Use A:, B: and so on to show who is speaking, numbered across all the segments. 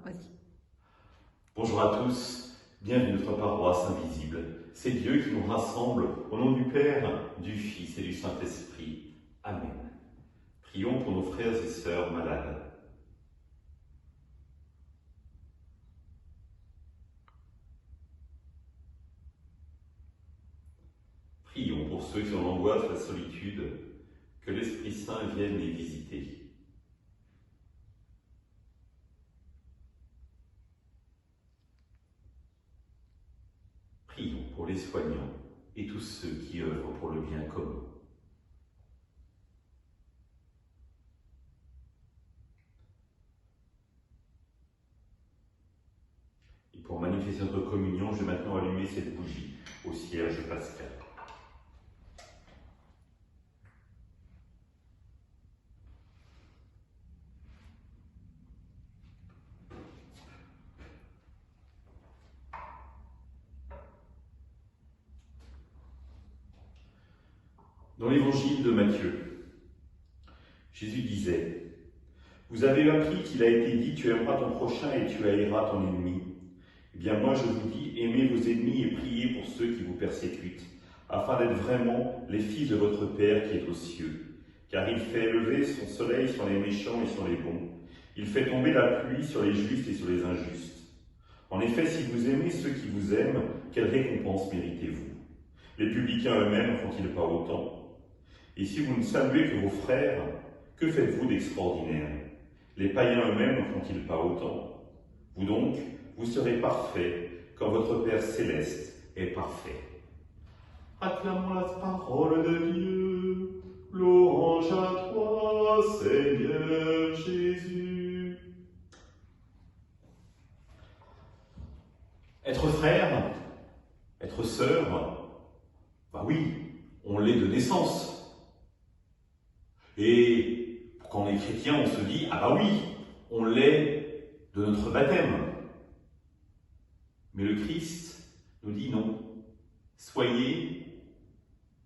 A: Vas-y.
B: Bonjour à tous, bienvenue à notre paroisse invisible. C'est Dieu qui nous rassemble au nom du Père, du Fils et du Saint-Esprit. Amen. Prions pour nos frères et sœurs malades. Prions pour ceux qui ont l'angoisse, la solitude, que l'Esprit Saint vienne les visiter. Prions pour les soignants et tous ceux qui œuvrent pour le bien commun. Et pour manifester notre communion, je vais maintenant allumer cette bougie au cierge pascal. Dans l'évangile de Matthieu, Jésus disait « Vous avez appris qu'il a été dit « Tu aimeras ton prochain et tu haïras ton ennemi ». Eh bien moi je vous dis, aimez vos ennemis et priez pour ceux qui vous persécutent, afin d'être vraiment les fils de votre Père qui est aux cieux. Car il fait lever son soleil sur les méchants et sur les bons. Il fait tomber la pluie sur les justes et sur les injustes. En effet, si vous aimez ceux qui vous aiment, quelle récompense méritez-vous? Les publicains eux-mêmes font-ils pas autant? Et si vous ne saluez que vos frères, que faites-vous d'extraordinaire? Les païens eux-mêmes ne font-ils pas autant? Vous donc, vous serez parfaits, comme votre Père céleste est parfait. Acclamons la parole de Dieu. Louange à toi, Seigneur Jésus. Être frère, être sœur, bah oui, on l'est de naissance. Et quand on est chrétien, on se dit, ah bah oui, on l'est de notre baptême. Mais le Christ nous dit non, soyez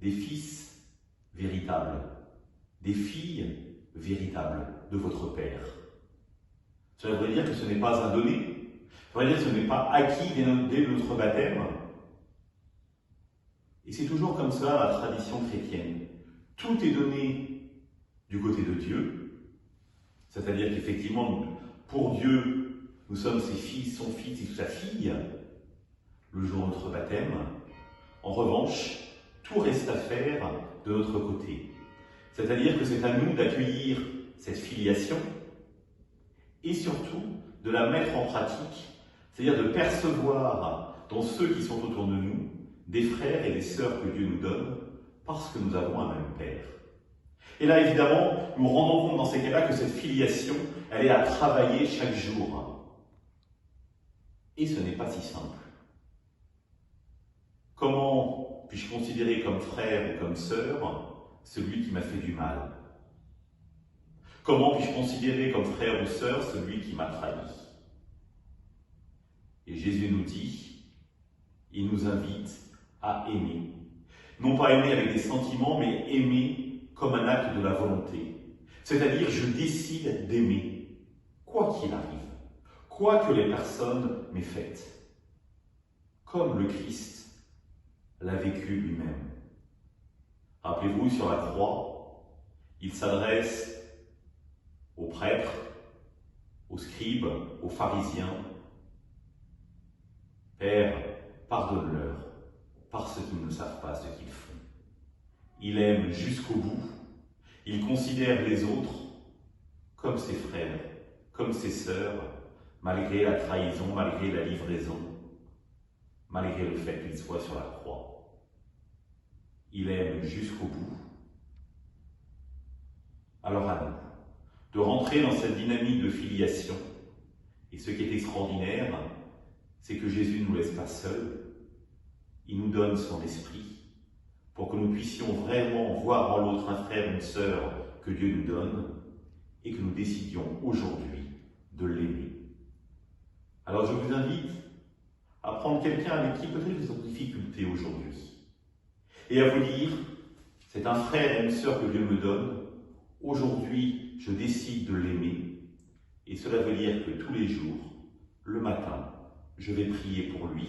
B: des fils véritables, des filles véritables de votre Père. Cela voudrait dire que ce n'est pas un donné, ça veut dire que ce n'est pas acquis dès notre baptême. Et c'est toujours comme ça la tradition chrétienne. Tout est donné du côté de Dieu, c'est-à-dire qu'effectivement, pour Dieu, nous sommes ses fils, son fils et sa fille, le jour de notre baptême. En revanche, tout reste à faire de notre côté. C'est-à-dire que c'est à nous d'accueillir cette filiation et surtout de la mettre en pratique, c'est-à-dire de percevoir dans ceux qui sont autour de nous des frères et des sœurs que Dieu nous donne parce que nous avons un même Père. Et là, évidemment, nous rendons compte dans ces cas-là que cette filiation, elle est à travailler chaque jour. Et ce n'est pas si simple. Comment puis-je considérer comme frère ou comme sœur celui qui m'a fait du mal? Comment puis-je considérer comme frère ou sœur celui qui m'a trahi? Et Jésus nous dit, il nous invite à aimer. Non pas aimer avec des sentiments, mais aimer comme un acte de la volonté. C'est-à-dire, je décide d'aimer, quoi qu'il arrive, quoi que les personnes m'aient fait, comme le Christ l'a vécu lui-même. Rappelez-vous, sur la croix, il s'adresse aux prêtres, aux scribes, aux pharisiens. Père, pardonne-leur, parce qu'ils ne savent pas ce qu'ils font. Il aime jusqu'au bout, il considère les autres comme ses frères, comme ses sœurs, malgré la trahison, malgré la livraison, malgré le fait qu'il soit sur la croix. Il aime jusqu'au bout. Alors à nous de rentrer dans cette dynamique de filiation. Et ce qui est extraordinaire, c'est que Jésus ne nous laisse pas seuls, il nous donne son esprit pour que nous puissions vraiment voir en l'autre un frère, une sœur que Dieu nous donne et que nous décidions aujourd'hui de l'aimer. Alors je vous invite à prendre quelqu'un avec qui peut-être vous êtes en difficulté aujourd'hui et à vous dire, c'est un frère et une sœur que Dieu me donne, aujourd'hui je décide de l'aimer et cela veut dire que tous les jours le matin, je vais prier pour lui,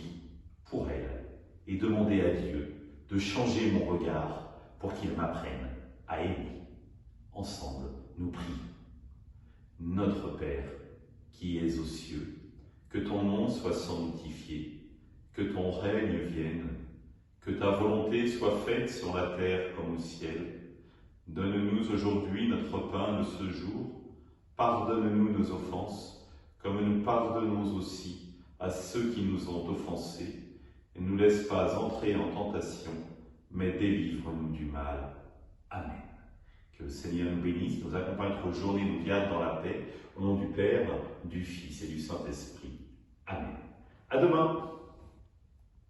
B: pour elle, et demander à Dieu de changer mon regard pour qu'il m'apprenne à aimer. Ensemble, nous prions. Notre Père, qui es aux cieux, que ton nom soit sanctifié, que ton règne vienne, que ta volonté soit faite sur la terre comme au ciel. Donne-nous aujourd'hui notre pain de ce jour. Pardonne-nous nos offenses, comme nous pardonnons aussi à ceux qui nous ont offensés. Et ne nous laisse pas entrer en tentation, mais délivre-nous du mal. Amen. Que le Seigneur nous bénisse, nous accompagne notre journée, nous garde dans la paix. Au nom du Père, du Fils et du Saint-Esprit. Amen. À demain.